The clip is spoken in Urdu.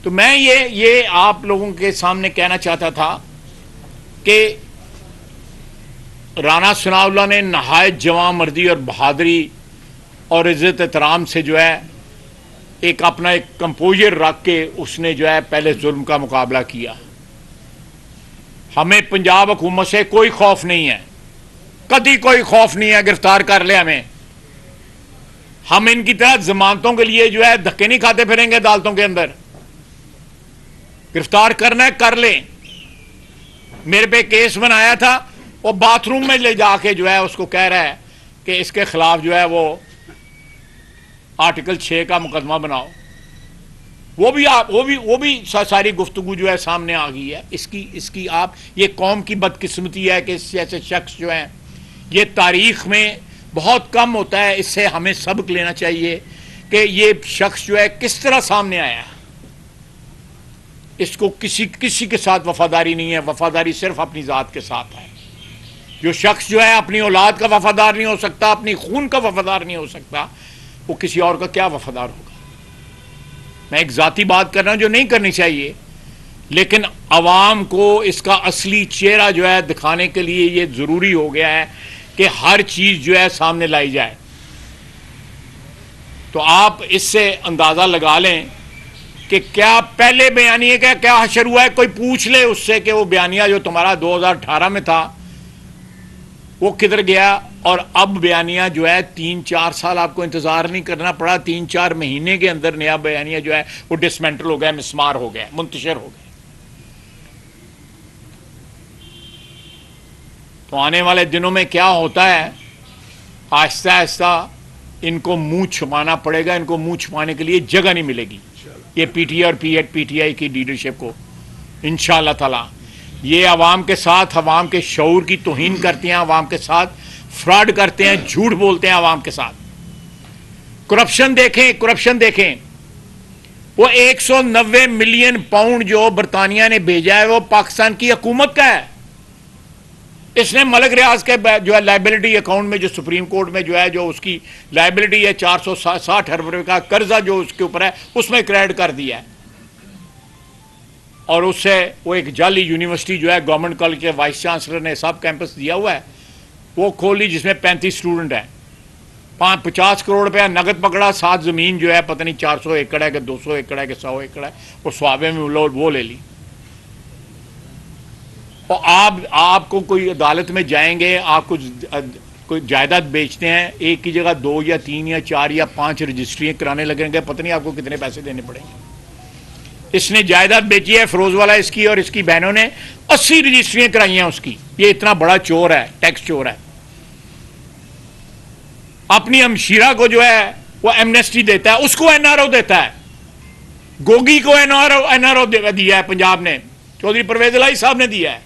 تو میں یہ آپ لوگوں کے سامنے کہنا چاہتا تھا کہ رانا ثناء اللہ نے نہایت جواں مردی اور بہادری اور عزت احترام سے جو ہے ایک اپنا ایک کمپوزر رکھ کے اس نے جو ہے پہلے ظلم کا مقابلہ کیا. ہمیں پنجاب حکومت سے کوئی خوف نہیں ہے, کبھی کوئی خوف نہیں ہے. گرفتار کر لے ہمیں, ہم ان کی طرح ضمانتوں کے لیے جو ہے دھکے نہیں کھاتے پھریں گے عدالتوں کے اندر. گرفتار کرنا ہے کر لیں. میرے پہ کیس بنایا تھا, وہ باتھ روم میں لے جا کے جو ہے اس کو کہہ رہا ہے کہ اس کے خلاف جو ہے وہ آرٹیکل 6 کا مقدمہ بناؤ. وہ بھی ساری گفتگو جو ہے سامنے آ گئی ہے. اس کی آپ, یہ قوم کی بدقسمتی ہے کہ اس جیسے شخص جو ہیں یہ تاریخ میں بہت کم ہوتا ہے. اس سے ہمیں سبق لینا چاہیے کہ یہ شخص جو ہے کس طرح سامنے آیا ہے. اس کو کسی کے ساتھ وفاداری نہیں ہے, وفاداری صرف اپنی ذات کے ساتھ ہے. جو شخص جو ہے اپنی اولاد کا وفادار نہیں ہو سکتا, اپنی خون کا وفادار نہیں ہو سکتا, وہ کسی اور کا کیا وفادار ہوگا. میں ایک ذاتی بات کر رہا ہوں جو نہیں کرنی چاہیے, لیکن عوام کو اس کا اصلی چہرہ جو ہے دکھانے کے لیے یہ ضروری ہو گیا ہے کہ ہر چیز جو ہے سامنے لائی جائے. تو آپ اس سے اندازہ لگا لیں کہ کیا پہلے بیانیے کا کیا حشر ہوا ہے. کوئی پوچھ لے اس سے کہ وہ بیانیہ جو تمہارا 2018 میں تھا وہ کدھر گیا, اور اب بیانیہ جو ہے 3-4 سال آپ کو انتظار نہیں کرنا پڑا, 3-4 مہینے کے اندر نیا بیانیہ جو ہے وہ ڈسمنٹل ہو گیا, مسمار ہو گیا, منتشر ہو گیا. تو آنے والے دنوں میں کیا ہوتا ہے, آہستہ آہستہ ان کو منہ چھپانا پڑے گا. ان کو منہ چھپانے کے لیے جگہ نہیں ملے گی یہ پی ٹی آئی اور پی ٹی آئی کی لیڈرشپ کو. انشاءاللہ تعالی یہ عوام کے ساتھ, عوام کے شعور کی توہین کرتے ہیں, عوام کے ساتھ فراڈ کرتے ہیں, جھوٹ بولتے ہیں عوام کے ساتھ. کرپشن دیکھیں, وہ 190 ملین پاؤنڈ جو برطانیہ نے بھیجا ہے وہ پاکستان کی حکومت کا ہے. اس نے ملک ریاض کے جو ہے لائبلٹی اکاؤنٹ میں, جو سپریم کورٹ میں جو ہے جو اس کی لائبلٹی ہے 460 ارب روپے کا قرضہ جو اس کے اوپر ہے اس میں کریڈٹ کر دیا ہے. اور اس سے وہ ایک جعلی یونیورسٹی جو ہے گورنمنٹ کالج کے وائس چانسلر نے سب کیمپس دیا ہوا ہے وہ کھول لی, جس میں 35 اسٹوڈنٹ ہیں. 50 کروڑ روپیہ نقد پکڑا, 7 زمین جو ہے پتہ نہیں 400 ایکڑ ہے کہ 200 ایکڑ ہے کہ 100 ایکڑ ہے, اور سوابے میں وہ لے لی. اور آپ کو کوئی عدالت میں جائیں گے, آپ کو کوئی جائیداد بیچتے ہیں, ایک کی جگہ 2 یا 3 یا 4 یا 5 رجسٹریاں کرانے لگیں گے, پتہ نہیں آپ کو کتنے پیسے دینے پڑیں گے. اس نے جائیداد بیچی ہے فروز والا اس کی, اور اس کی بہنوں نے 80 رجسٹریاں کرائی ہیں اس کی. یہ اتنا بڑا چور ہے, ٹیکس چور ہے. اپنی ہمشیرہ کو جو ہے وہ ایمنیسٹی دیتا ہے, اس کو این آر او دیتا ہے. گوگی کو این آر او دیا ہے پنجاب نے, چودھری پرویز الہی صاحب نے دیا ہے.